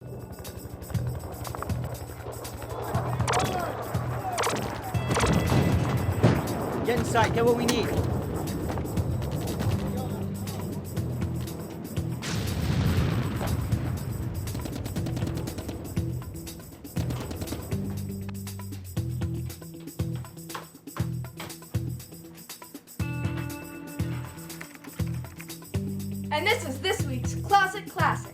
Get inside, get what we need. And this is this week's Closet Classic.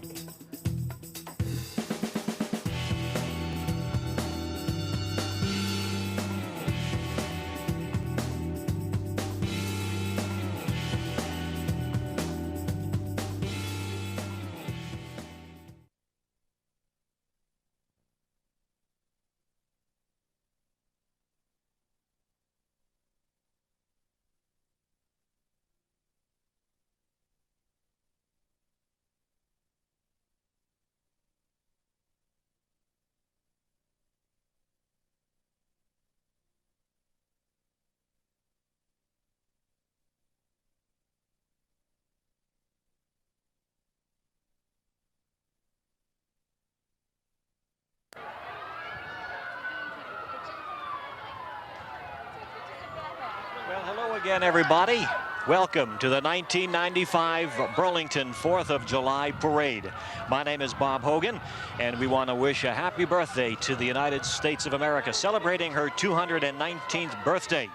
Well, hello again, everybody. Welcome to the 1995 Burlington 4th of July Parade. My name is Bob Hogan, and we want to wish a happy birthday to the United States of America, celebrating her 219th birthday.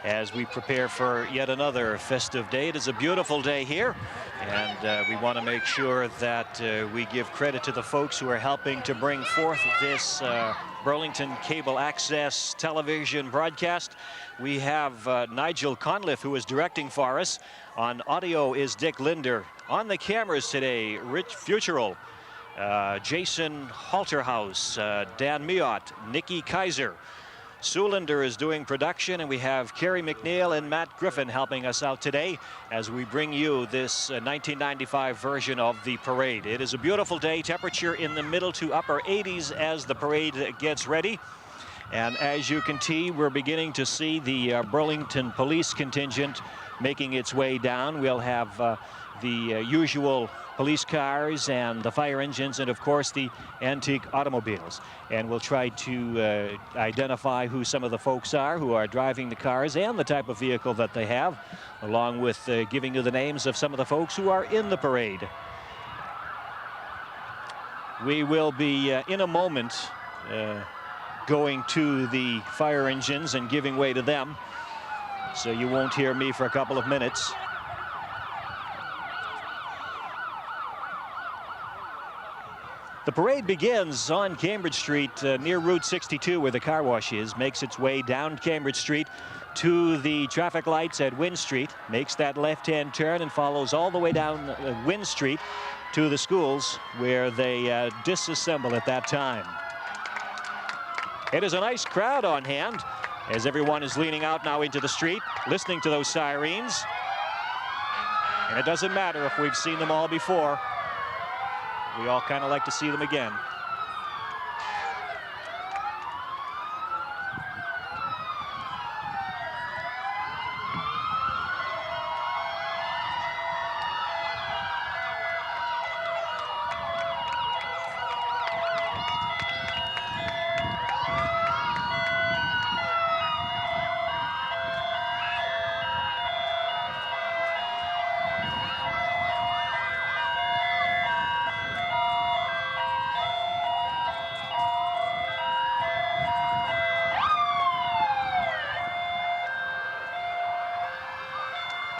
As we prepare for yet another festive day. It is a beautiful day here, and we want to make sure that we give credit to the folks who are helping to bring forth this Burlington cable access television broadcast. We have Nigel Conliffe, who is directing for us. On audio is Dick Linder. On the cameras today, Rich Futural, Jason Halterhouse, Dan Miot, Nikki Kaiser. Sue Linder is doing production, and we have Kerry McNeil and Matt Griffin helping us out today as we bring you this 1995 version of the parade. It is a beautiful day, temperature in the middle to upper 80s as the parade gets ready. And as you can see, we're beginning to see the Burlington police contingent making its way down. We'll have the usual police cars and the fire engines, and of course the antique automobiles. And we'll try to identify who some of the folks are who are driving the cars and the type of vehicle that they have, along with giving you the names of some of the folks who are in the parade. We will be in a moment going to the fire engines and giving way to them, so you won't hear me for a couple of minutes. The parade begins on Cambridge Street near Route 62, where the car wash is, makes its way down Cambridge Street to the traffic lights at Wynn Street, makes that left-hand turn and follows all the way down Wynn Street to the schools, where they disassemble at that time. It is a nice crowd on hand as everyone is leaning out now into the street, listening to those sirens. And it doesn't matter if we've seen them all before. We all kind of like to see them again.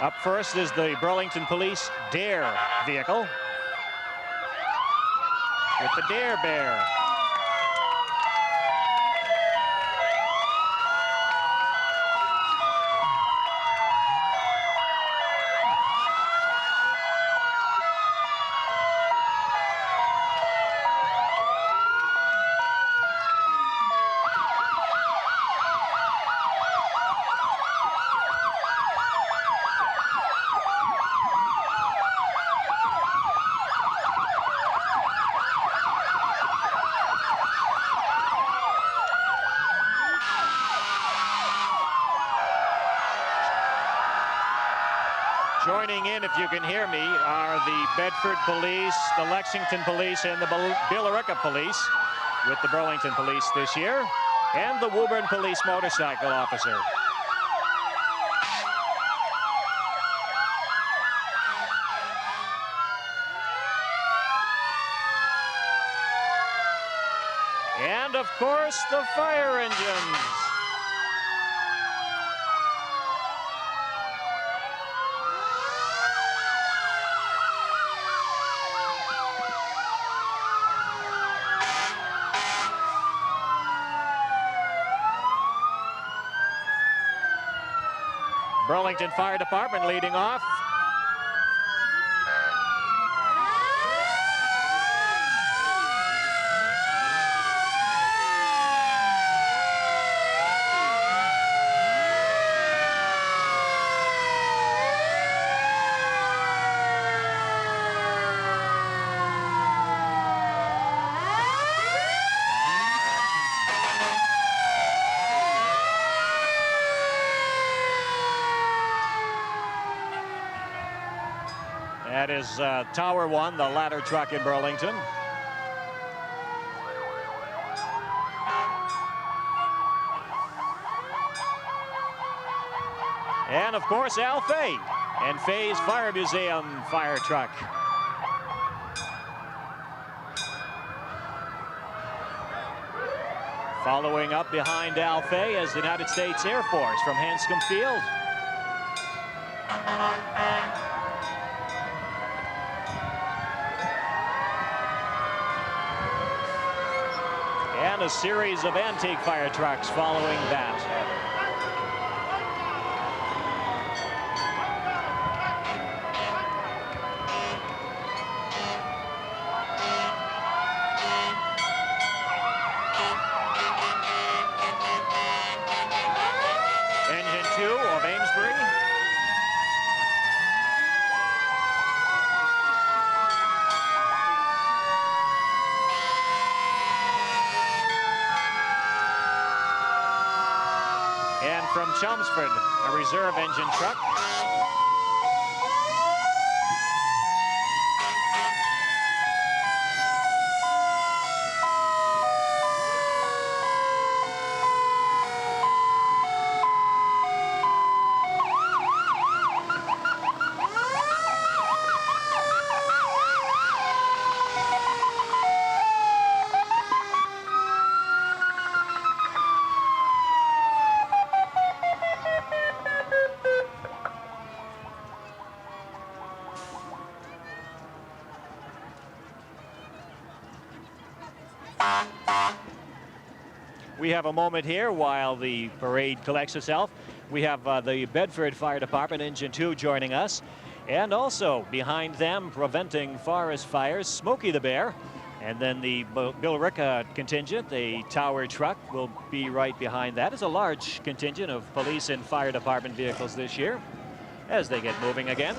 Up first is the Burlington Police Dare vehicle with the Dare Bear. Joining in, if you can hear me, are the Bedford Police, the Lexington Police, and the Billerica Police with the Burlington Police this year, and the Woburn Police motorcycle officer. And of course, the fire engines. Burlington Fire Department leading off. That is Tower 1, the ladder truck in Burlington. And of course, Al Fay and Fay's Fire Museum fire truck. Following up behind Al Fay is the United States Air Force from Hanscom Field. And a series of antique fire trucks following that. Engine 2 of Amesbury. And from Chelmsford, a reserve engine truck. We have a moment here while the parade collects itself. We have the Bedford Fire Department Engine 2 joining us. And also behind them, preventing forest fires, Smokey the Bear. And then the Billerica contingent, the tower truck, will be right behind that. It's a large contingent of police and fire department vehicles this year as they get moving again.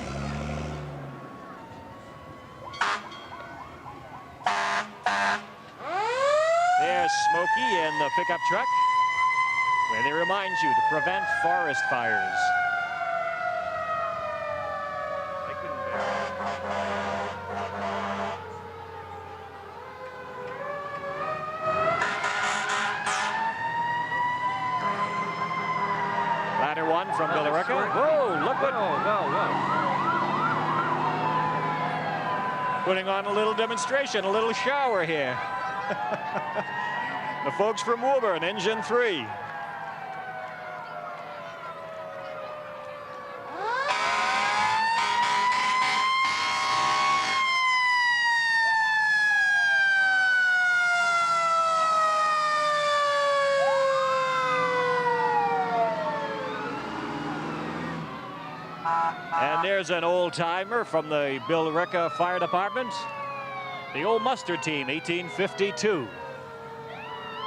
There's Smokey and the pickup truck, where they remind you to prevent forest fires. They couldn't bear it. Ladder 1 from Billerica. Whoa, look what... Whoa. Putting on a little demonstration, a little shower here. The folks from Woburn, Engine 3. And there's an old-timer from the Billerica Fire Department. The old mustard team, 1852.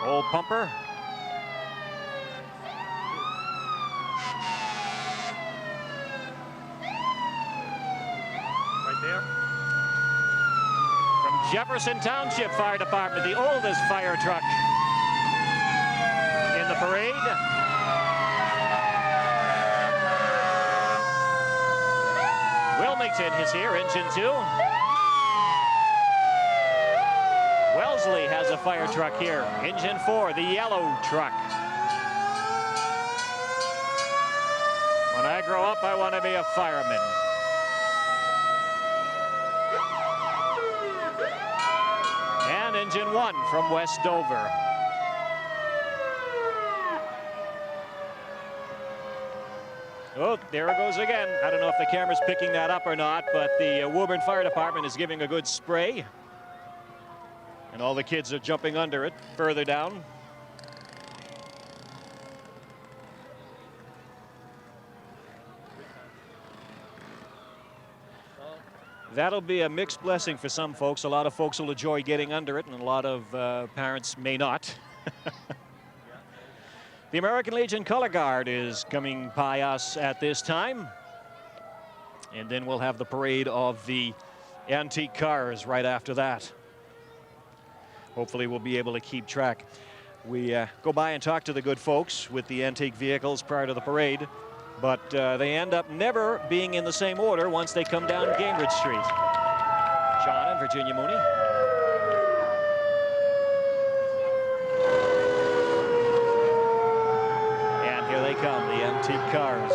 Old pumper. Right there. From Jefferson Township Fire Department, the oldest fire truck in the parade. Burlington is here, engine 2. Wellesley has a fire truck here, engine 4, the yellow truck. When I grow up, I want to be a fireman. And engine 1 from West Dover. Oh, there it goes again. I don't know if the camera's picking that up or not, but the Woburn Fire Department is giving a good spray. And all the kids are jumping under it further down. That'll be a mixed blessing for some folks. A lot of folks will enjoy getting under it, and a lot of parents may not. The American Legion Color Guard is coming by us at this time. And then we'll have the parade of the antique cars right after that. Hopefully we'll be able to keep track. We go by and talk to the good folks with the antique vehicles prior to the parade, but they end up never being in the same order once they come down Cambridge Street. John and Virginia Mooney. They come, the antique cars.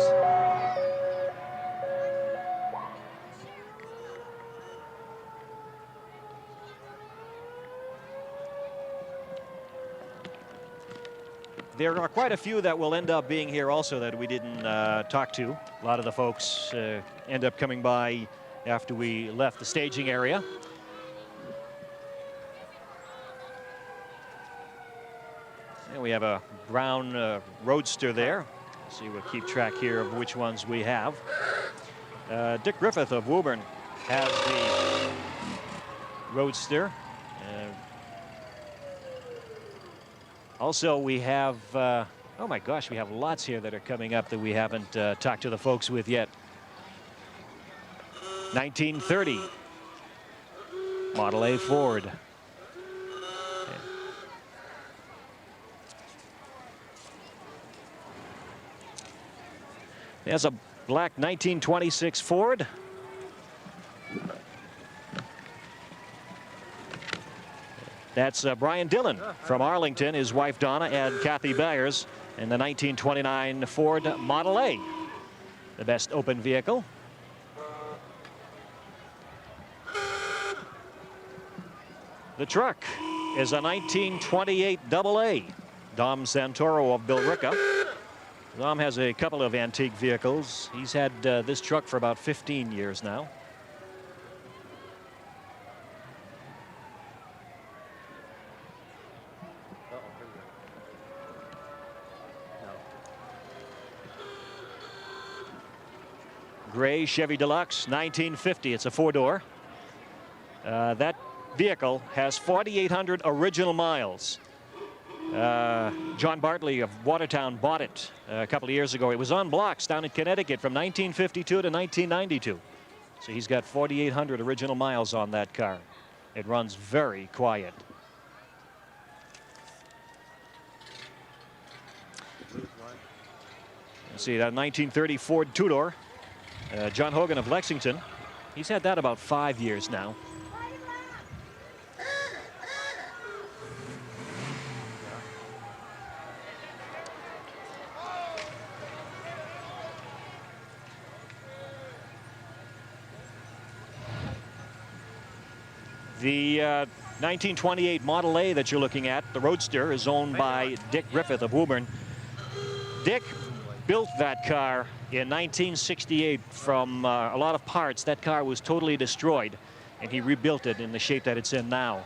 There are quite a few that will end up being here also that we didn't talk to. A lot of the folks end up coming by after we left the staging area. And we have a brown roadster there. See, we'll keep track here of which ones we have. Dick Griffith of Woburn has the roadster. Also, we have, oh my gosh, we have lots here that are coming up that we haven't talked to the folks with yet. 1930 Model A Ford. There's a black 1926 Ford. That's Brian Dillon from Arlington, his wife Donna, and Kathy Byers in the 1929 Ford Model A, the best open vehicle. The truck is a 1928 AA. Dom Santoro of Billerica. Dom has a couple of antique vehicles. He's had this truck for about 15 years now. Gray Chevy Deluxe, 1950. It's a four-door. That vehicle has 4,800 original miles. John Bartley of Watertown bought it a couple of years ago. It was on blocks down in Connecticut from 1952 to 1992. So he's got 4,800 original miles on that car. It runs very quiet. Let's see, that 1930 Ford two-door. John Hogan of Lexington. He's had that about 5 years now. The 1928 Model A that you're looking at, the Roadster, is owned by Dick Griffith of Woburn. Dick built that car in 1968 from a lot of parts. That car was totally destroyed, and he rebuilt it in the shape that it's in now.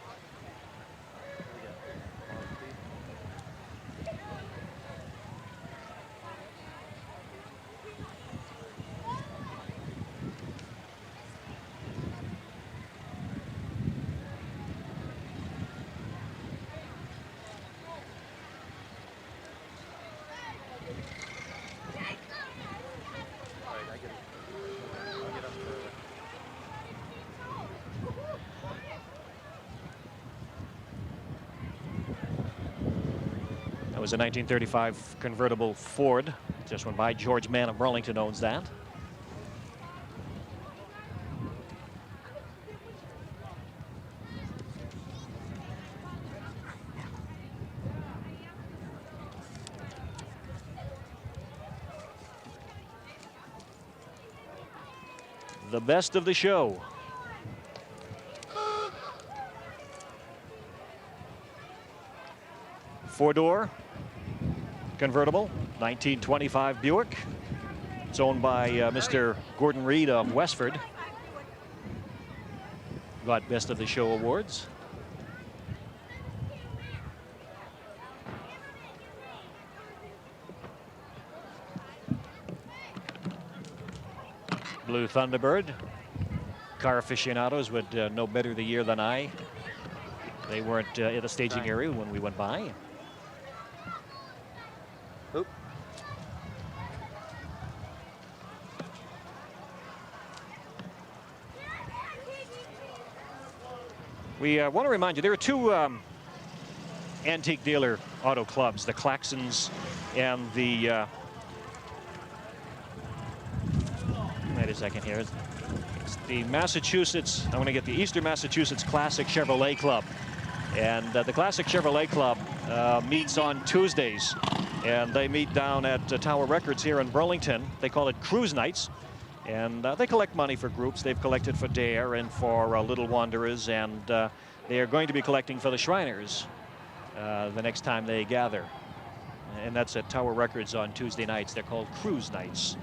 That was a 1935 convertible Ford. Just went by. George Mann of Burlington owns that. the best of the show. Four-door convertible, 1925 Buick. It's owned by Mr. Gordon Reed of Westford. Got Best of the Show awards. Blue Thunderbird. Car aficionados would know better the year than I. They weren't at the staging area when we went by. Oop. We want to remind you, there are two antique dealer auto clubs, the Claxons and the wait a second here. It's the Massachusetts, I'm going to get the Eastern Massachusetts Classic Chevrolet Club. And the Classic Chevrolet Club meets on Tuesdays. And they meet down at Tower Records here in Burlington. They call it Cruise Nights. And they collect money for groups. They've collected for Dare and for Little Wanderers. And they are going to be collecting for the Shriners the next time they gather. And that's at Tower Records on Tuesday nights. They're called Cruise Nights.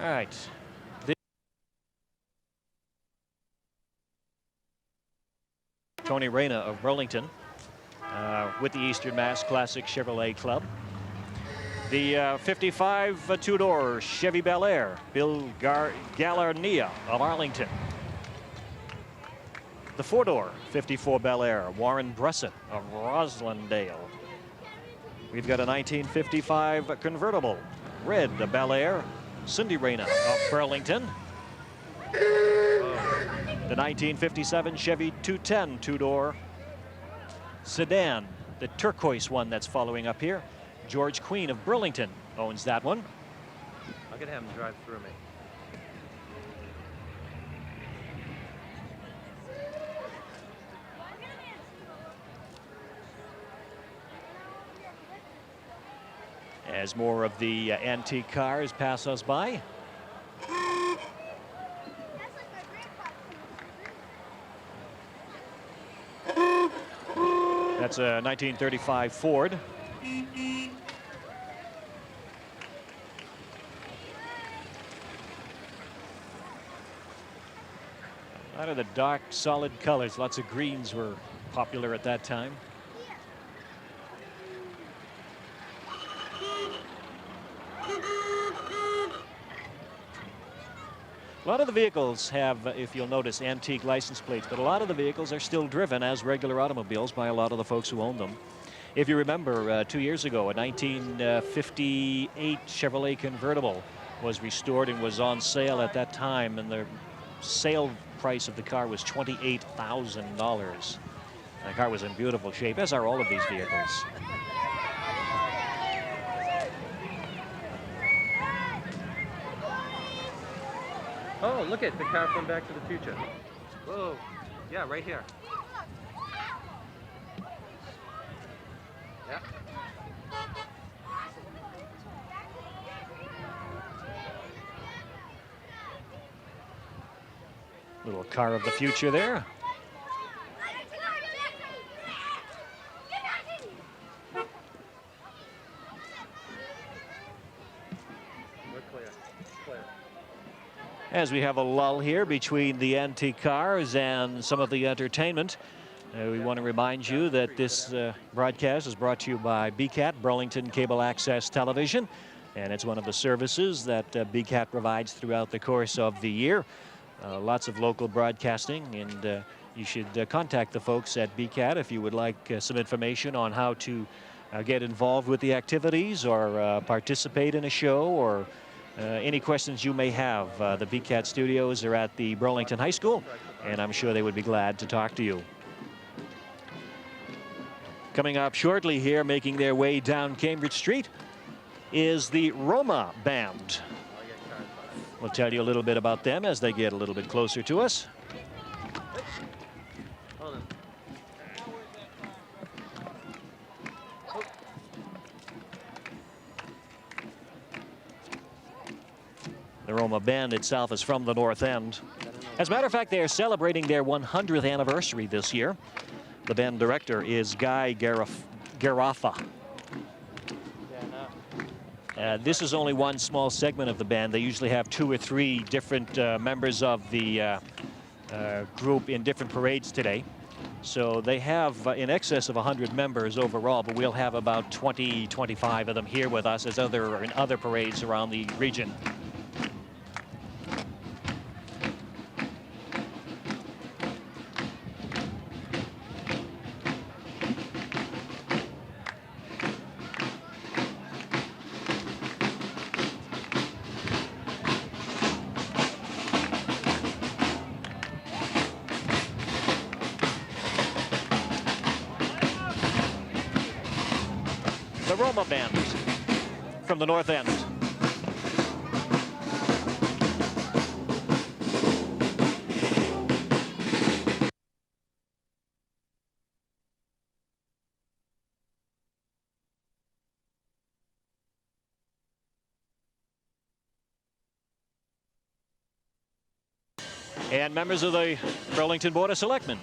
All right. Tony Reyna of Burlington with the Eastern Mass Classic Chevrolet Club. The 55 two-door Chevy Bel Air, Bill Galarnia of Arlington. The four-door 54 Bel Air, Warren Bressett of Roslindale. We've got a 1955 convertible, red Bel Air, Cindy Reyna of Burlington. The 1957 Chevy 210 two-door sedan, the turquoise one that's following up here. George Queen of Burlington owns that one. I'm gonna have him drive through me. As more of the antique cars pass us by. That's a 1935 Ford. A lot of the dark, solid colors. Lots of greens were popular at that time. A lot of the vehicles have, if you'll notice, antique license plates, but a lot of the vehicles are still driven as regular automobiles by a lot of the folks who own them. If you remember, 2 years ago, a 1958 Chevrolet convertible was restored and was on sale at that time, and the sale price of the car was $28,000. The car was in beautiful shape, as are all of these vehicles. Oh, look at the car from Back to the Future. Whoa. Yeah, right here. Yeah. Little car of the future there. As we have a lull here between the antique cars and some of the entertainment, we want to remind you that this broadcast is brought to you by BCAT, Burlington Cable Access Television, and it's one of the services that BCAT provides throughout the course of the year. Lots of local broadcasting, and you should contact the folks at BCAT if you would like some information on how to get involved with the activities or participate in a show, or any questions you may have. The BCAT studios are at the Burlington High School, and I'm sure they would be glad to talk to you. Coming up shortly here, making their way down Cambridge Street, is the Roma Band. We'll tell you a little bit about them as they get a little bit closer to us. The Roma Band itself is from the North End. As a matter of fact, they are celebrating their 100th anniversary this year. The band director is Guy Garaffa. This is only one small segment of the band. They usually have 2 or 3 different members of the group in different parades today. So they have in excess of 100 members overall, but we'll have about 20, 25 of them here with us as in other parades around the region. The Roma Band from the North End. And members of the Burlington Board of Selectmen.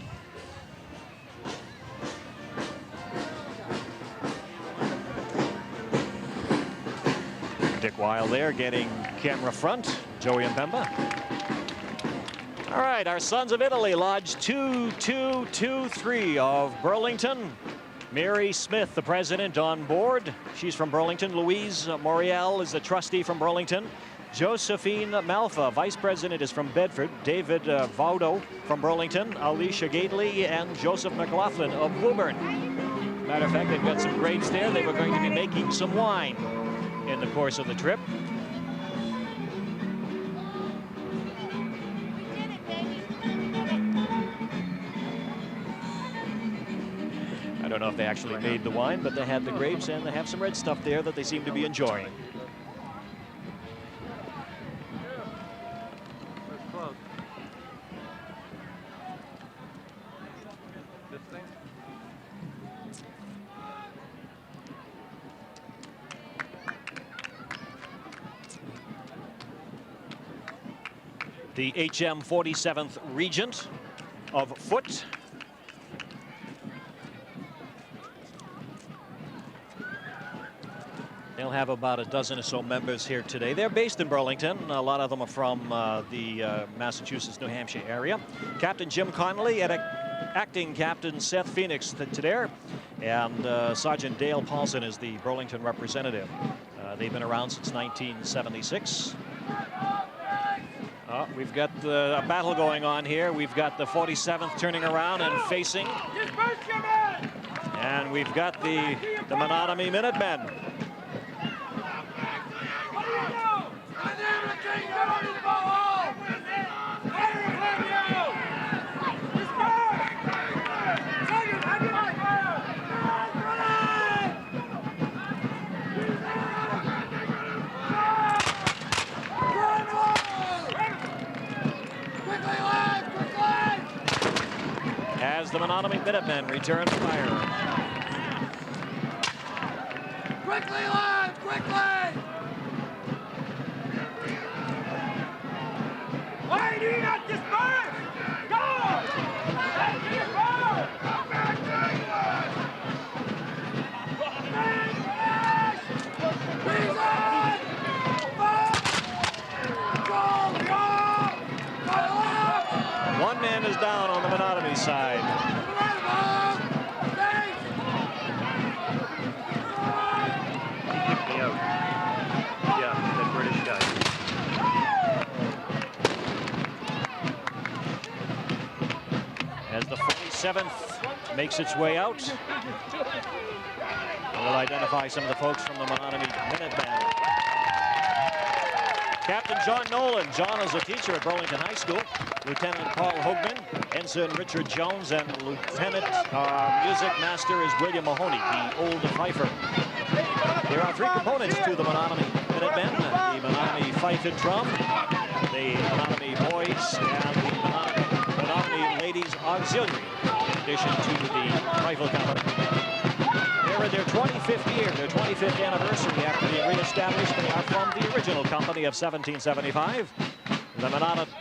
Dick Weil there getting camera front. Joey Mbemba. All right, our Sons of Italy, Lodge 2223 of Burlington. Mary Smith, the president, on board. She's from Burlington. Louise Moriel is the trustee from Burlington. Josephine Malfa, vice president, is from Bedford. David Vaudo from Burlington. Alicia Gately and Joseph McLaughlin of Woburn. Matter of fact, they've got some grapes there. They were going to be making some wine in the course of the trip. I don't know if they actually made the wine, but they had the grapes and they have some red stuff there that they seem to be enjoying. The HM 47th Regent of Foot. They'll have about a dozen or so members here today. They're based in Burlington. A lot of them are from the Massachusetts, New Hampshire area. Captain Jim Connolly and acting Captain Seth Phoenix today. And Sergeant Dale Paulson is the Burlington representative. They've been around since 1976. We've got a battle going on here. We've got the 47th turning around and facing. And we've got the Menotomy Minutemen. As the Menotomy Minutemen return to fire. Quickly, lads! Quickly! Why do you not disperse? Go! One man is down on the Menotomy side. Yeah, the British guy. As the 47th makes its way out, we'll identify some of the folks from the Menotomy Minutemen. Captain John Nolan. John is a teacher at Burlington High School. Lieutenant Paul Hogan, Ensign Richard Jones, and Lieutenant Music Master is William Mahoney, the old fifer. There are three components to the Menominee Minutemen: the Menominee Fife and Drum, the Menominee Boys, and the Menominee Ladies Auxiliary, in addition to the Rifle Company. They're in their 25th year, their 25th anniversary after being reestablished. They are from the original company of 1775. The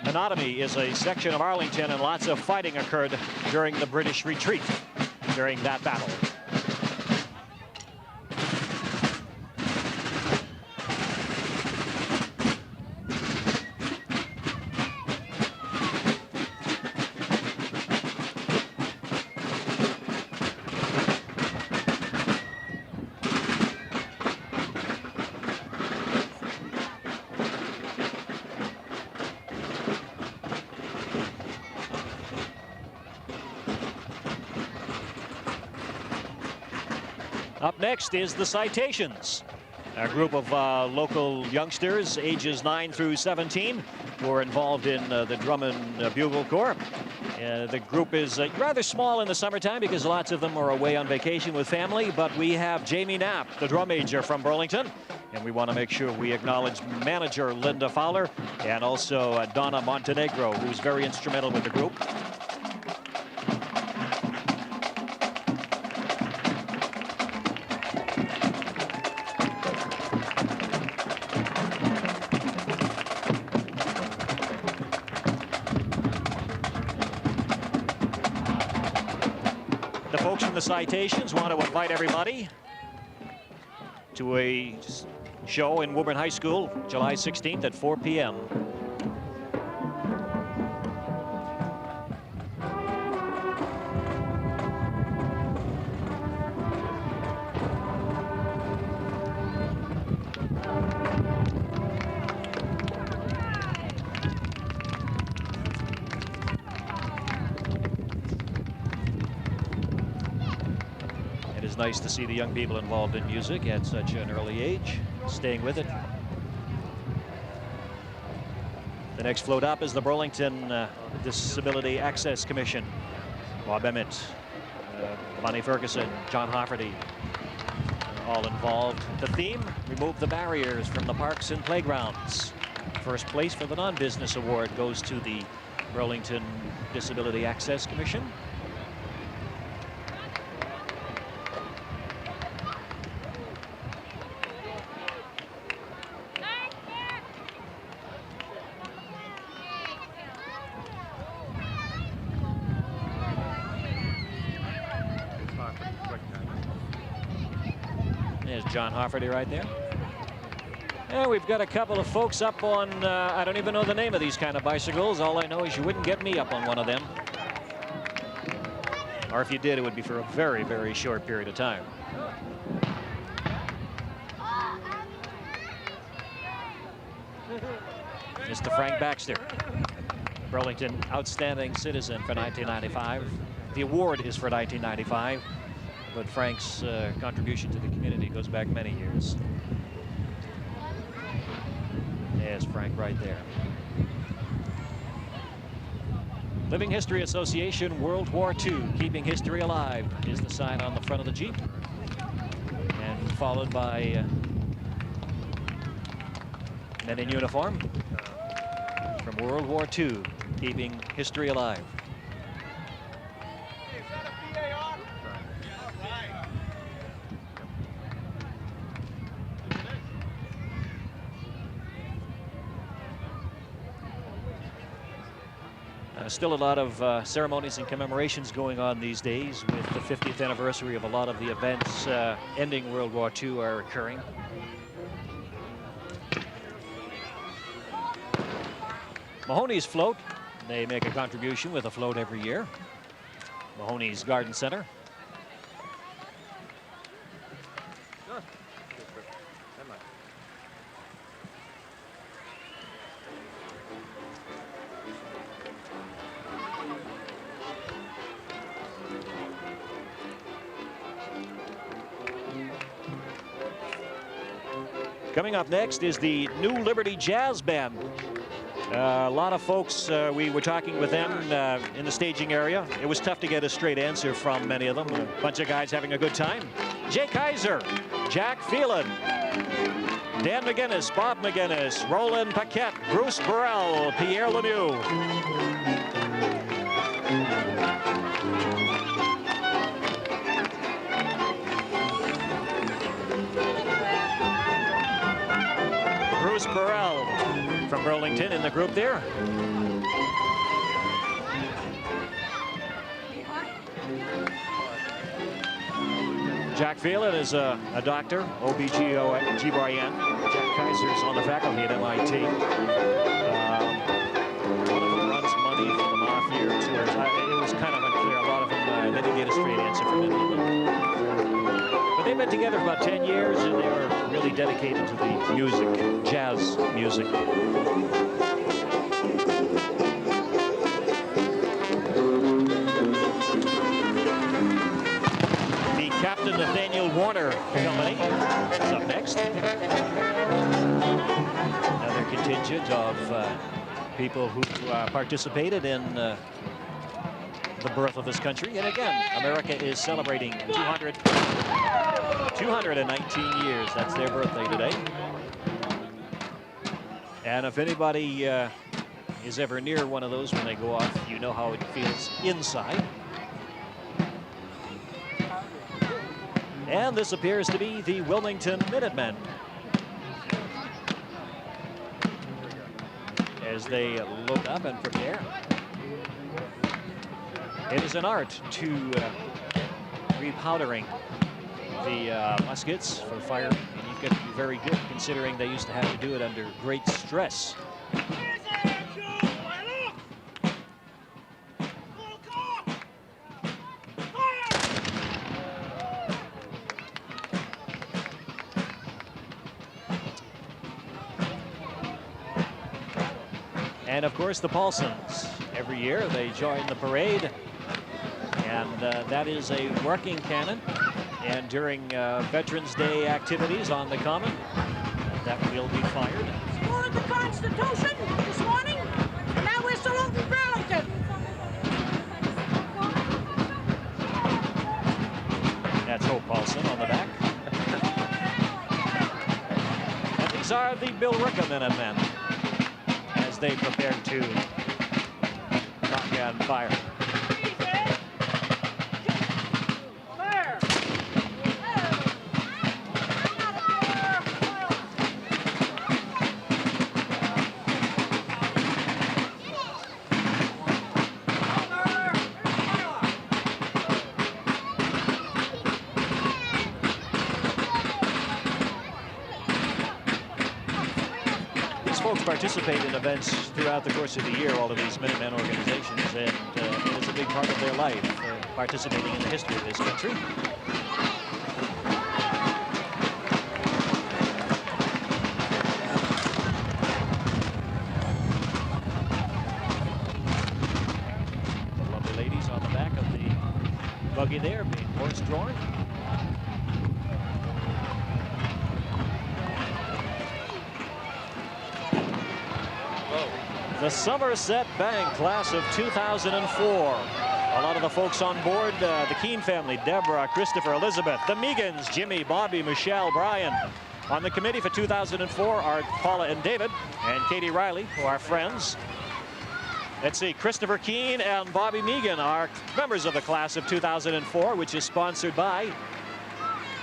Menominee is a section of Arlington, and lots of fighting occurred during the British retreat during that battle. Up next is the Citations, a group of local youngsters ages 9 through 17 who are involved in the Drum and Bugle Corps. The group is rather small in the summertime because lots of them are away on vacation with family, but we have Jamie Knapp, the drum major from Burlington, and we want to make sure we acknowledge manager Linda Fowler and also Donna Montenegro, who's very instrumental with the group. The Citations want to invite everybody to a show in Woburn High School, July 16th at 4 p.m. Nice to see the young people involved in music at such an early age, staying with it. The next float up is the Burlington Disability Access Commission. Bob Emmett, Lonnie Ferguson, John Hofferty, all involved. The theme: remove the barriers from the parks and playgrounds. First place for the non-business award goes to the Burlington Disability Access Commission. There's John Hofferty right there. And we've got a couple of folks up on, I don't even know the name of these kind of bicycles. All I know is you wouldn't get me up on one of them. Or if you did, it would be for a very, very short period of time. Mr. Frank Baxter, Burlington Outstanding Citizen for 1995. The award is for 1995. But Frank's contribution to the community goes back many years. There's Frank right there. Living History Association, World War II, Keeping History Alive is the sign on the front of the Jeep. And followed by men in uniform from World War II, Keeping History Alive. Still a lot of ceremonies and commemorations going on these days, with the 50th anniversary of a lot of the events ending World War II are occurring. Mahoney's float, they make a contribution with a float every year. Mahoney's Garden Center. Coming up next is the New Liberty Jazz Band. A lot of folks, we were talking with them in the staging area. It was tough to get a straight answer from many of them. A bunch of guys having a good time. Jay Kaiser, Jack Phelan, Dan McGinnis, Bob McGinnis, Roland Paquette, Bruce Burrell, Pierre Lemieux. Bruce Burrell from Burlington in the group there. Jack Phelan is a doctor, OB-GYN. Jack Kaiser's on the faculty at MIT. One of them runs money for the mafia. It was kind of unclear. A lot of them didn't get a straight answer from any of them. But they've been together for about 10 years, and they were really dedicated to the music, jazz music. Captain Nathaniel Warner Company is up next. Another contingent of people who participated in the birth of this country. And again, America is celebrating 219 years. That's their birthday today. And if anybody is ever near one of those when they go off, you know how it feels inside. And this appears to be the Wilmington Minutemen as they load up and prepare. It is an art to repowdering the muskets for fire, and you've got to be very good considering they used to have to do it under great stress. And of course the Paulsons, every year they join the parade, and that is a working cannon, and during Veterans Day activities on the Common, that will be fired. Scored the Constitution this morning, and now we're saluting Burlington. That's Hope Paulson on the back. And these are the Bill Rickham Minutemen, they prepare to knock down fire. Participate in events throughout the course of the year, all of these Minutemen organizations, and it is a big part of their life, participating in the history of this country. The lovely ladies on the back of the buggy there being horse-drawn. The Somerset Bank class of 2004. A lot of the folks on board, the Keene family, Deborah, Christopher, Elizabeth, the Meegans, Jimmy, Bobby, Michelle, Brian. On the committee for 2004 are Paula and David and Katie Riley, who are friends. Let's see, Christopher Keene and Bobby Meegan are members of the class of 2004, which is sponsored by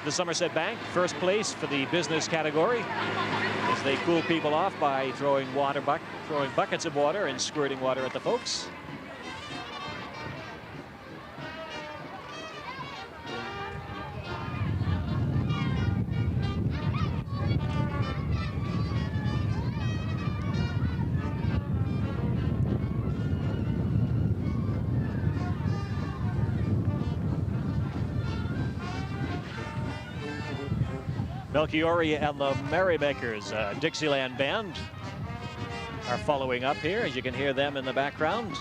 the Somerset Bank. First place for the business category, as they cool people off by throwing buckets of water and squirting water at the folks. Melchiori and the Merrymakers, Dixieland Band, are following up here, as you can hear them in the background.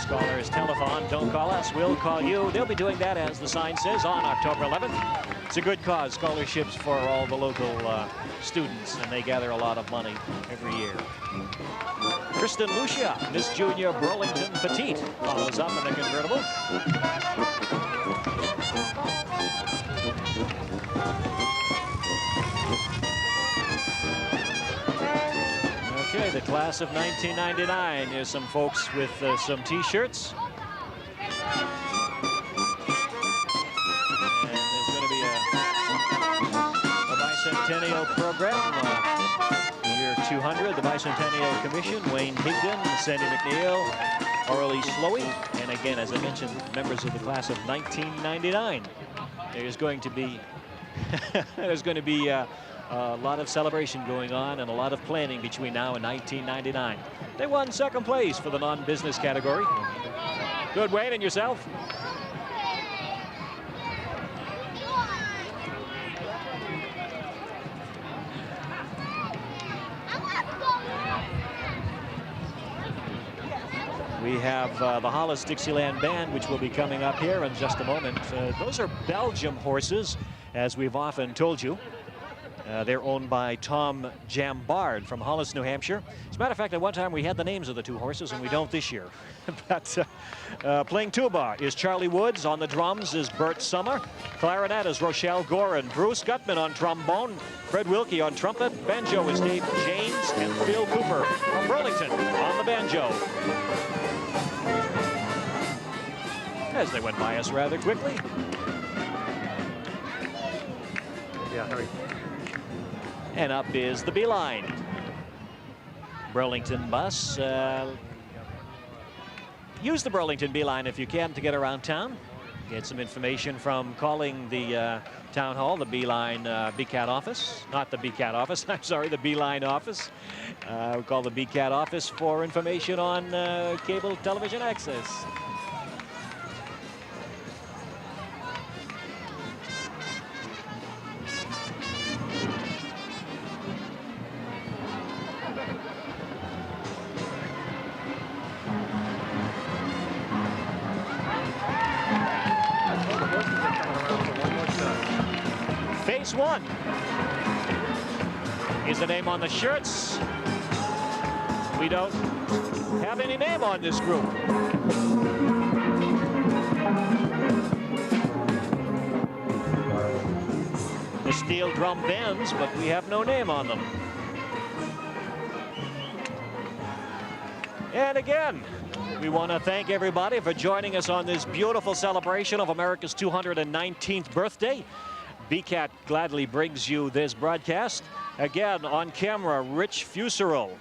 Scholars Telethon. Don't call us, we'll call you. They'll be doing that, as the sign says, on October 11th. It's a good cause, scholarships for all the local students, and they gather a lot of money every year. Kristen Lucia, Miss Junior Burlington Petite, follows up in the convertible. Okay, the class of 1999. Here's some folks with some T-shirts. And there's going to be a bicentennial program. Year 200, the Bicentennial Commission, Wayne Higdon, Sandy McNeil, Orly Slowey, and again, as I mentioned, members of the class of 1999. There's going to be a lot of celebration going on and a lot of planning between now and 1999. They won second place for the non-business category. Good, Wayne, and yourself? We have the Hollis Dixieland Band, which will be coming up here in just a moment. Those are Belgium horses, as we've often told you. They're owned by Tom Jambard from Hollis, New Hampshire. As a matter of fact, at one time we had the names of the two horses, and we don't this year. But playing tuba is Charlie Woods. On the drums is Bert Summer. Clarinet is Rochelle Gorin. Bruce Gutman on trombone. Fred Wilkie on trumpet. Banjo is Dave James. And Phil Cooper from Burlington on the banjo. As they went by us rather quickly. Yeah, hurry. And up is the Beeline. Burlington bus. Use the Burlington Beeline if you can to get around town. Get some information from calling the town hall, the Beeline BCAT office. Not the BCAT office, I'm sorry, the Beeline office. We call the BCAT office for information on cable television access. Phase one is the name on the shirts. We don't have any name on this group. The steel drum bends, but we have no name on them. And again, we want to thank everybody for joining us on this beautiful celebration of America's 219th birthday. BCAT gladly brings you this broadcast. Again, on camera, Rich Fuserl,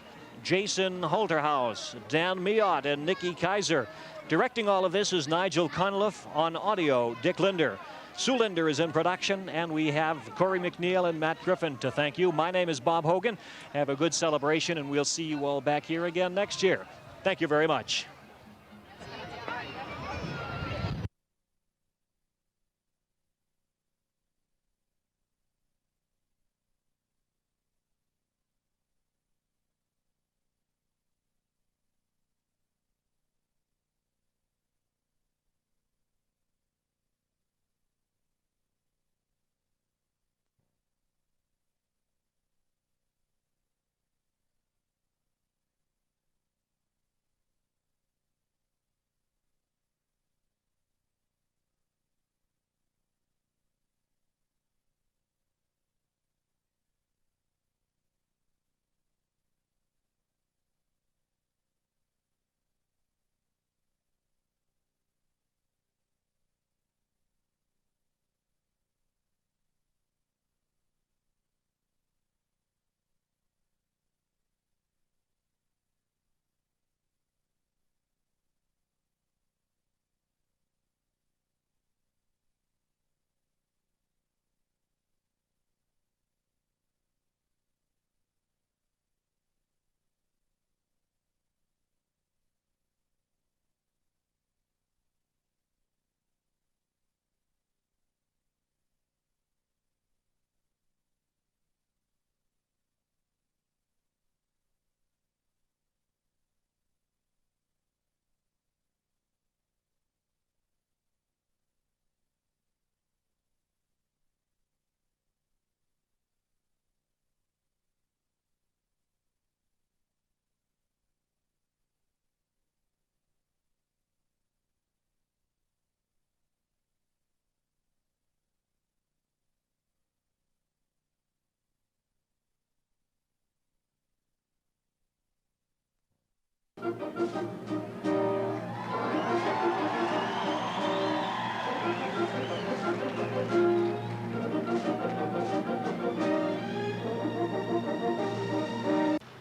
Jason Holterhaus, Dan Miot, and Nikki Kaiser. Directing all of this is Nigel Conliff. On audio, Dick Linder. Sue Linder is in production, and we have Corey McNeil and Matt Griffin to thank you. My name is Bob Hogan. Have a good celebration, and we'll see you all back here again next year. Thank you very much.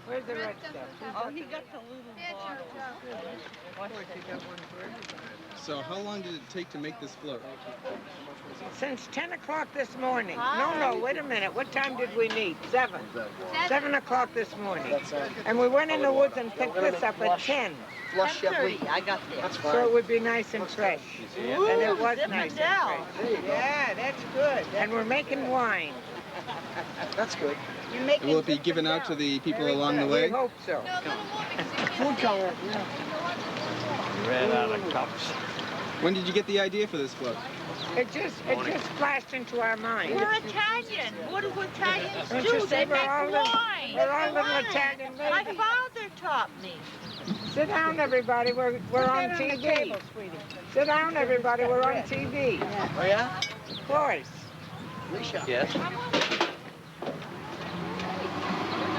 Where's the red stuff? Oh, he got the little bottle. So how long did it take to make this float? Since 10 o'clock this morning. No, wait a minute. What time did we meet? 7. 7 o'clock this morning. And we went in the woods and picked this up at 10. 10:30, I got there. That's fine. So it would be nice and fresh. Ooh, And it was zip nice it and down. fresh. Yeah, that's good. And we're making wine. That's good. You make Will it be given out to the people along the We way? hope so. food color. Ran out of cups. When did you get the idea for this float? It just flashed into our mind. We're Italian. What do Italians Don't do? you say They make wine. we're all little Wine. Italian My ladies. father taught me. Sit down, everybody. We're on TV. Sit down, everybody. We're on TV. Oh, yeah? Of course. Yes.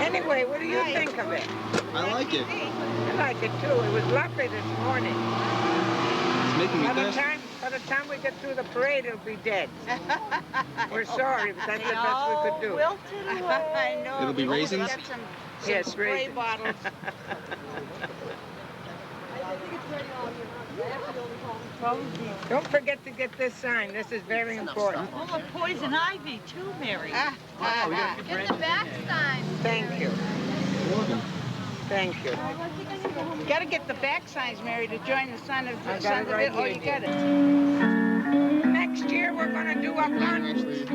Anyway, what do you think of it? I like it. I like it too. It was lovely this morning. It's making me thirsty. By the time we get through the parade, it'll be dead. We're sorry, but that's the best we could do. Wilted away. I know. It'll be raisins? Get some Yes, spray raisins. bottles. Don't forget to get this signed. This is very important. Full of poison ivy, too, Mary. Get the back sign. Thank you. Thank you. You gotta get the back signs, Mary, to join the Son of I got it right Oh, here, you got dear. it. Next year, we're going to do a concert.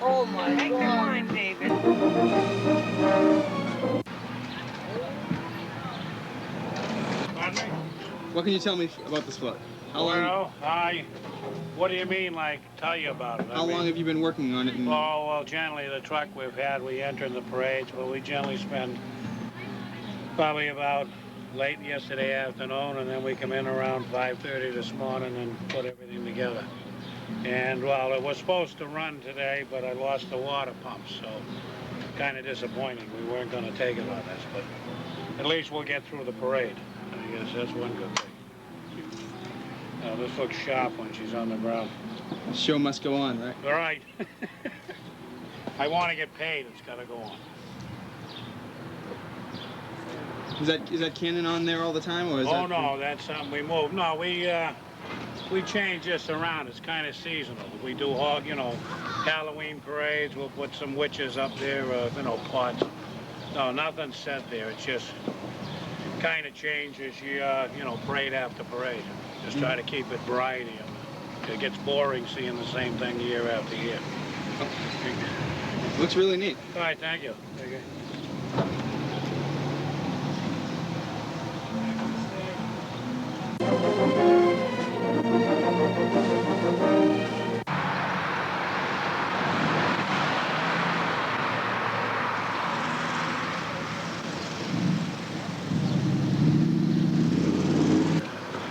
Oh, my Take the wine, David. What can you tell me about this float? How long, Well, what do you mean, like, tell you about it? how long have you been working on it? And Oh, well, generally, the truck we've had, we enter the parades, but we generally spend probably about late yesterday afternoon, and then we come in around 5:30 this morning and put everything together. And, well, it was supposed to run today, but I lost the water pump, so kind of disappointing. We weren't going to take it on this, but at least we'll get through the parade. I guess that's one good thing. Now, this looks sharp when she's on the ground. the show must go on, right? All right. I want to get paid. It's got to go on. Is that cannon on there all the time, or is Oh, that? no, that's something we move. No, we change this around. It's kind of seasonal. We do, Halloween parades. We'll put some witches up there, pots. No, nothing's set there. It's just kind of changes, parade after parade. Just try to keep it variety. It gets boring seeing the same thing year after year. Looks really neat. All right, thank you. Okay.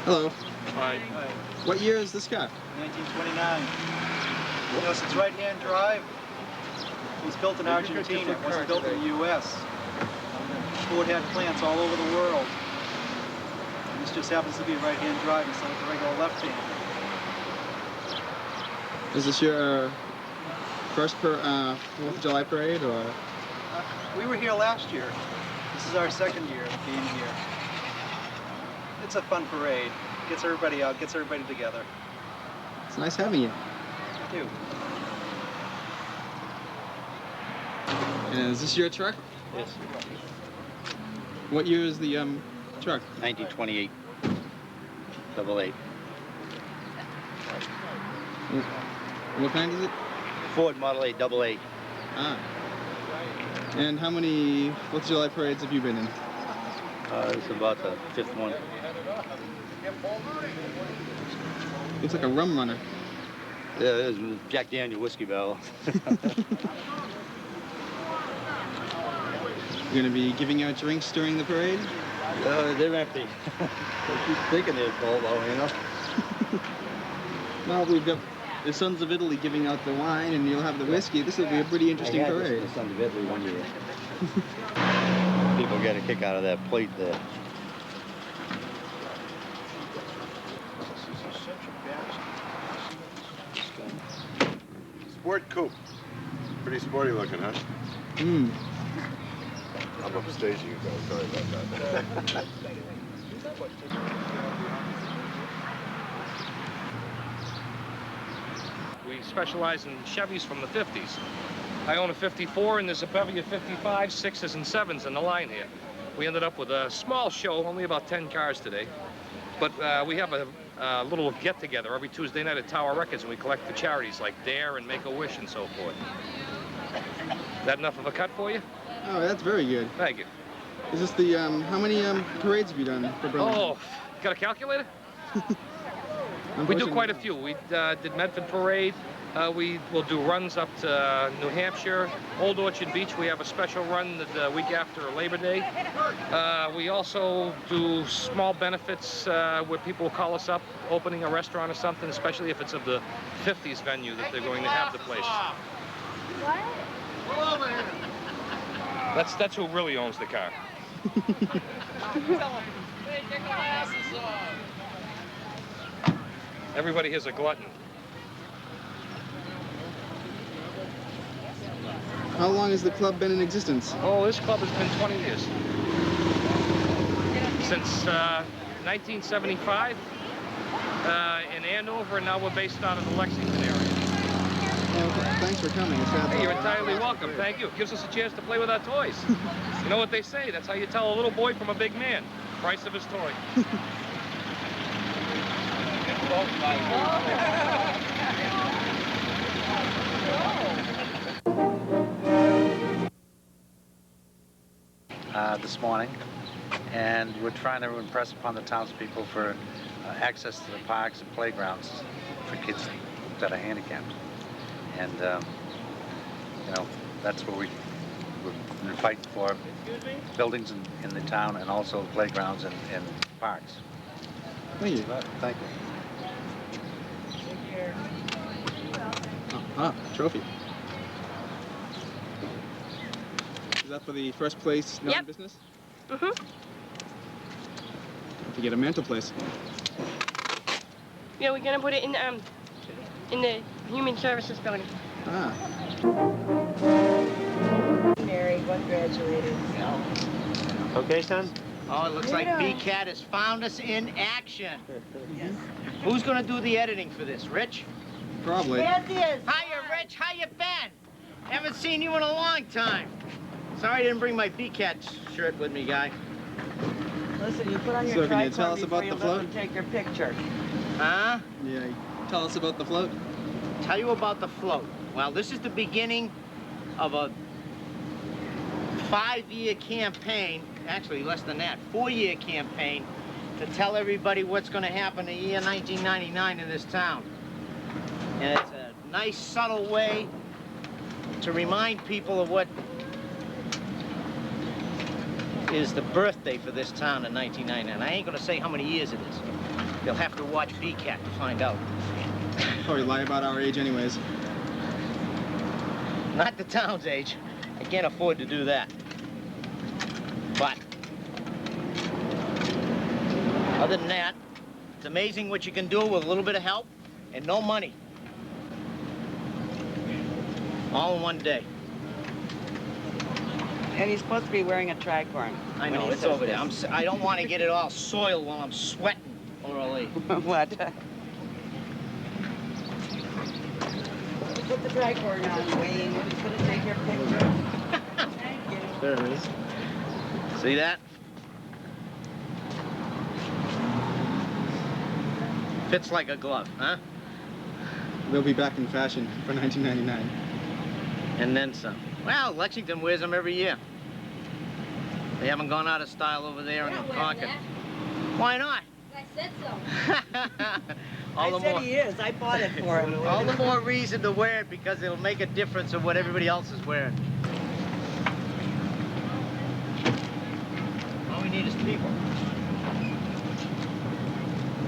Hello. Hi. What year is this car? 1929. You know, it's right-hand drive. It was built in Argentina. It wasn't built in the U.S. Ford had plants all over the world. And this just happens to be a right-hand drive instead of the regular left-hand. Is this your first 4th of July parade, or? We were here last year. This is our second year being here. It's a fun parade. Gets everybody out, gets everybody together. It's nice having you. Too. And is this your truck? Yes. What year is the truck? 1928. '88. What kind is it? Ford Model 8 '88. Ah. And how many 4th of July parades have you been in? This is about the 5th one. Looks like a rum runner. Yeah, it is Jack Daniel whiskey barrel. You're gonna be giving out drinks during the parade? They're empty. I keep thinking they're full though, you know? Well, we've got the Sons of Italy giving out the wine, and you'll have the whiskey. This will be a pretty interesting parade. The Sons of Italy one year. People get a kick out of that plate there. Sport coupe. Pretty sporty looking, huh? Hmm. I'm upstaging you guys. Sorry about that. We specialize in Chevys from the 50s. I own a 54, and there's a bevy of 55s, 6s, and 7s in the line here. We ended up with a small show, only about 10 cars today. But we have a little get-together every Tuesday night at Tower Records, and we collect for charities like DARE and Make-A-Wish and so forth. That enough of a cut for you? Oh, that's very good. Thank you. Is this the, how many parades have you done for Burlington? Oh, got a calculator? We do quite a few. We did Medford Parade. We will do runs up to New Hampshire. Old Orchard Beach, we have a special run the week after Labor Day. We also do small benefits where people will call us up, opening a restaurant or something, especially if it's of the 50s venue that they're going to have the place. What? That's who really owns the car. Everybody here's a glutton. How long has the club been in existence? Oh, this club has been 20 years. Since 1975 in Andover, and now we're based out of the Lexington area. Well, thanks for coming. Hey, you're entirely welcome. Thank you. It gives us a chance to play with our toys. You know what they say? That's how you tell a little boy from a big man. Price of his toy. This morning, and we're trying to impress upon the townspeople for access to the parks and playgrounds for kids that are handicapped. And you know, that's what we've been fighting for: buildings in the town, and also playgrounds and parks. Thank you. Thank you. Trophy. Is that for the first place non-business? Mm-hmm. Have to get a mantelpiece. Yeah, we're gonna put it in the Human Services building. Ah. Mary, one graduated. Okay, son? Oh, it looks like BCAT has found us in action. Yes. Who's gonna do the editing for this, Rich? Probably. Yes, he is. Hiya, Rich. How you been? Haven't seen you in a long time. Sorry I didn't bring my BCAT shirt with me, guy. Listen, you put on your So can you tripod tell us before about you the lift float? and take your picture. Huh? Yeah, tell us about the float. Tell you about the float. Well, this is the beginning of a 5-year campaign, actually less than that, 4-year campaign to tell everybody what's going to happen in the year 1999 in this town. And it's a nice, subtle way to remind people of what is the birthday for this town in 1999. I ain't going to say how many years it is. You'll have to watch BCAT to find out. Probably lie about our age anyways. Not the town's age. I can't afford to do that. But other than that, it's amazing what you can do with a little bit of help and no money. All in one day. And he's supposed to be wearing a tricorn. I know, it's over there. I don't want to get it all soiled while I'm sweating, orally. What? Put the tricorn on, Wayne. We're just going to take your picture. Thank you. There it is. See that? Fits like a glove, huh? They'll be back in fashion for 1999. And then some. Well, Lexington wears them every year. They haven't gone out of style over there in Concord. Why not? I said so. All the more, he is. I bought it for him. all the more reason to wear it because it'll make a difference of what everybody else is wearing. All we need is people.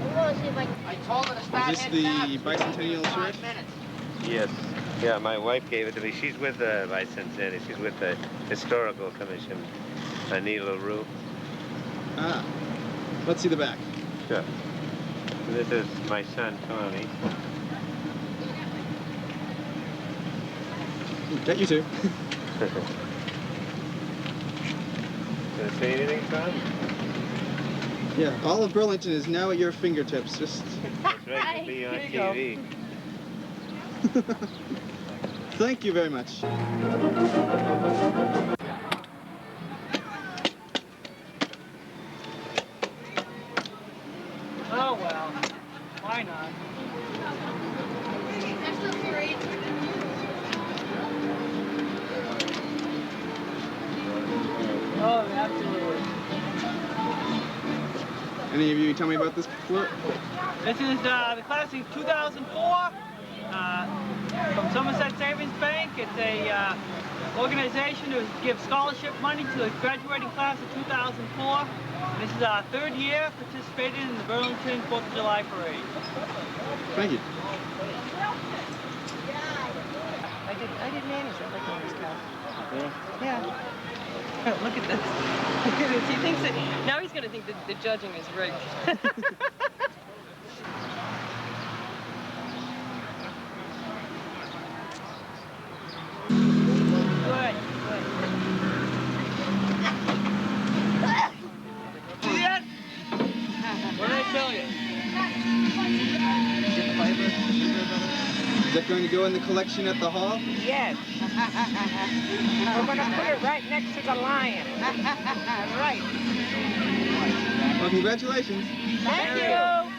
I'm gonna see if I can. I told her to start Is this heading the out in bicentennial 5 shirt? minutes. Yes. Yeah, my wife gave it to me. She's with the bicentennial. She's with the Historical Commission. Anita LaRue. Ah. Let's see the back. Sure. This is my son, Tony. Get you two. Did I say anything, son? Yeah, all of Burlington is now at your fingertips. Just. That's right, to be on TV. Thank you very much. Oh, well. Why not? Oh, absolutely. Any of you tell me about this float? This is the class of 2004 from Somerset Savings Bank. It's a organization to give scholarship money to the graduating class of 2004. This is our third year participating in the Burlington 4th of July parade. Thank you. I did manage it. Look at this guy. Yeah. Look at this. Look at this. He thinks that now he's going to think that the judging is rigged. Good. See it? What did I tell you? Is that going to go in the collection at the hall? Yes. We're going to put it right next to the lion. Right. Well, congratulations. Thank you.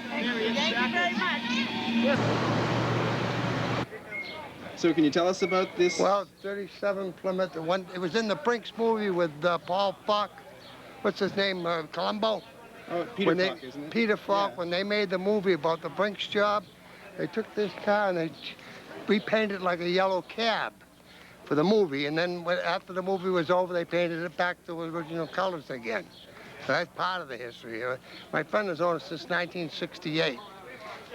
Thank you very much. So can you tell us about this? Well, 37 Plymouth. It was in the Brinks movie with Paul Falk. What's his name? Columbo? Oh, Peter Falk, isn't it? Peter Falk, yeah. When they made the movie about the Brinks job, they took this car and they repainted it like a yellow cab for the movie. And then after the movie was over, they painted it back to original colors again. So that's part of the history. My friend has owned it since 1968.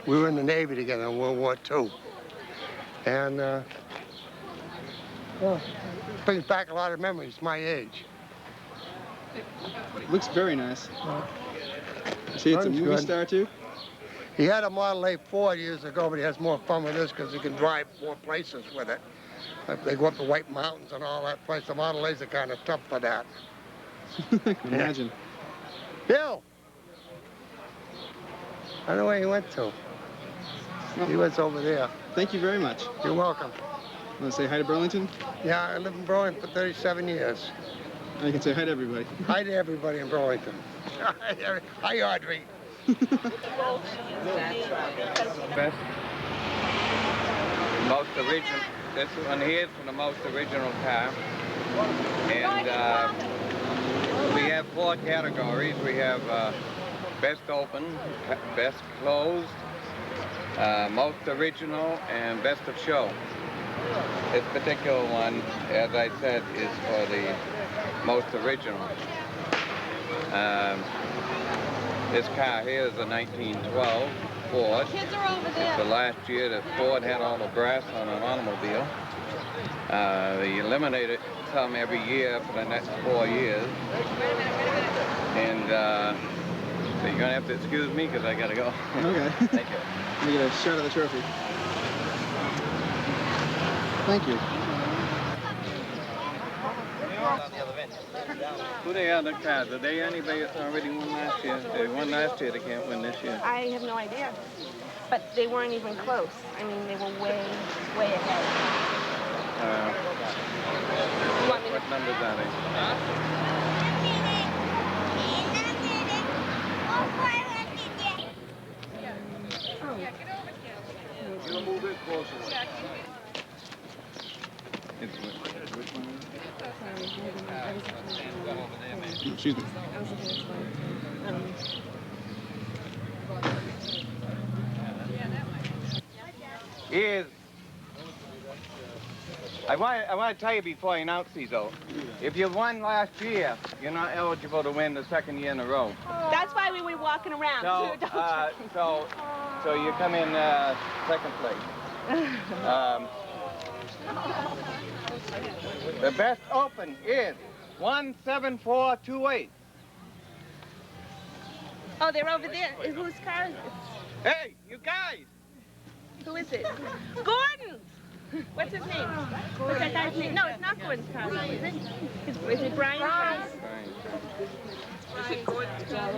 We were in the Navy together in World War II. And well, brings back a lot of memories, my age. Looks very nice. See, it's a movie star too? He had a Model A Ford years ago, but he has more fun with this because he can drive more places with it. They go up the White Mountains and all that place. The Model A's are kind of tough for that. I can imagine. Bill! I don't know where he went to. He was over there. Thank you very much. You're welcome. Want to say hi to Burlington? Yeah, I lived in Burlington for 37 years. I can say hi to everybody. Hi to everybody in Burlington. Hi, Audrey. Best, most original. This one here is from the most original car, and we have 4 categories. We have best open, best closed, most original, and best of show. This particular one, as I said, is for the most original. This car here is a 1912 Ford. Kids are over there. It's the last year that Ford had all the brass on an automobile. They eliminated some every year for the next 4 years. And so you're gonna have to excuse me because I gotta go. Okay. Thank you. Let me get a shot of the trophy. Thank you. Who they are, the cars? Are they anybody that's already won last year? They won last year, they can't win this year. I have no idea. But they weren't even close. I mean, they were way, way ahead. What numbers are they? Oh. Move it closer. Which one? Excuse me. Is I want to tell you before I announce these though. If you won last year, you're not eligible to win the second year in a row. That's why we were walking around. So you come in second place. The best open is 17428. Oh, they're over there. Whose car is it? Hey, you guys! Who is it? Gordon's! What's his name? What's that guy's name? No, it's not Gordon's car, though, is it? Is it Brian's car? Is it Gordon's car?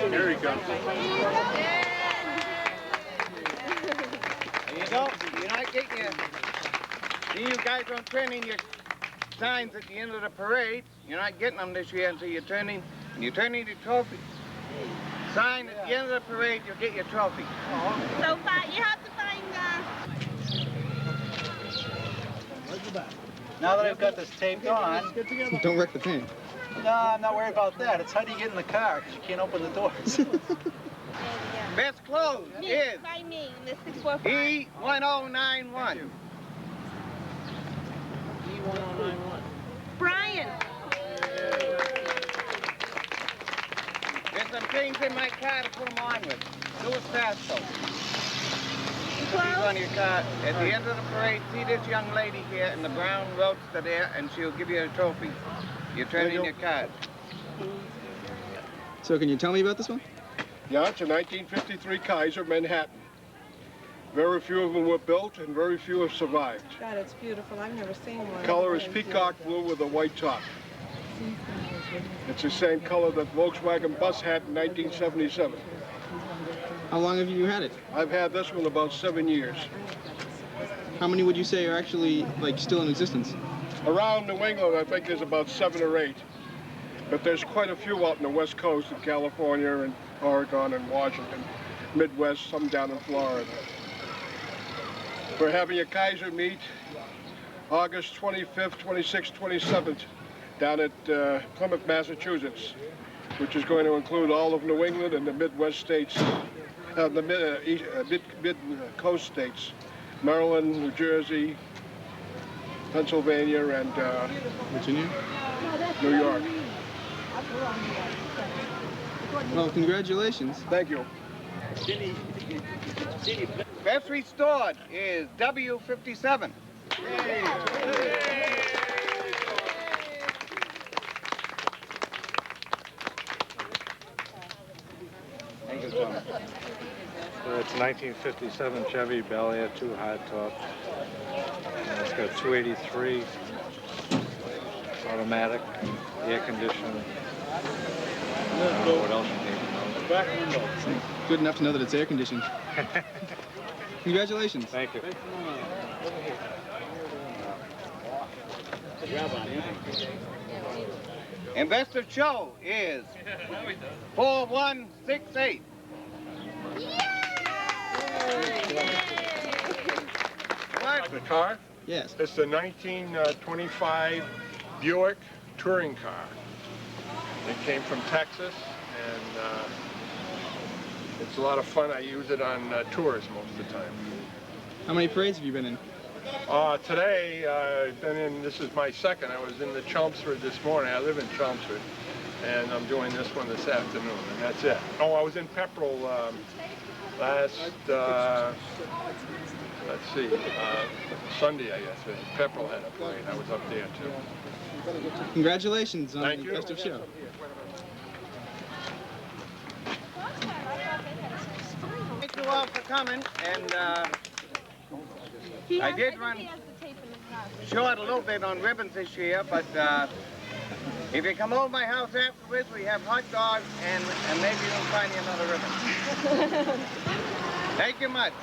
Here he comes. You don't, you're not getting your, you guys don't turn in your signs at the end of the parade. You're not getting them this year until you turn in, and you turn in your trophy. Sign at the end of the parade, you'll get your trophy. So you have to find, Now that I've got this taped on, Don't wreck the paint. no, I'm not worried about that. It's how do you get in the car, because you can't open the doors. Best clothes is by me, Miss 645. E1091. Brian. There's some things in my car to put them on with. Do it fast, though. These on your car. At the end of the parade, see this young lady here in the brown roadster there, and she'll give you a trophy. You turn in your card. So can you tell me about this one? Yeah, it's a 1953 Kaiser Manhattan. Very few of them were built, and very few have survived. God, it's beautiful. I've never seen one. The color is peacock blue with a white top. It's the same color that Volkswagen bus had in 1977. How long have you had it? I've had this one about 7 years. How many would you say are actually, like, still in existence? Around New England, I think there's about 7 or 8. But there's quite a few out in the West Coast of California and Oregon and Washington, Midwest, some down in Florida. We're having a Kaiser meet August 25th, 26th, 27th down at Plymouth, Massachusetts, which is going to include all of New England and the Midwest states, the mid-coast states, Maryland, New Jersey, Pennsylvania, and Virginia? New York. Well, congratulations. Thank you. Best restored is W57. Thank you, Tom. It's 1957 Chevy Belated 2 hardtop. And it's got 283 automatic, air conditioning. I don't know what else you need to know. Good enough to know that it's air conditioned. Congratulations. Thank you. And best of show is 4168. The car? Yes. It's the 1925 Buick touring car. It came from Texas, and it's a lot of fun. I use it on tours most of the time. How many parades have you been in? Today, I've been in, this is my second. I was in the Chelmsford this morning. I live in Chelmsford, and I'm doing this one this afternoon, and that's it. Oh, I was in Pepperell last, let's see, Sunday, I guess. Pepperell had a parade. I was up there, too. Congratulations on Thank the you. best of show. Thank you all for coming, and I did run short a little bit on ribbons this year, but if you come over my house afterwards, we have hot dogs, and maybe you'll find you another ribbon. Thank you much.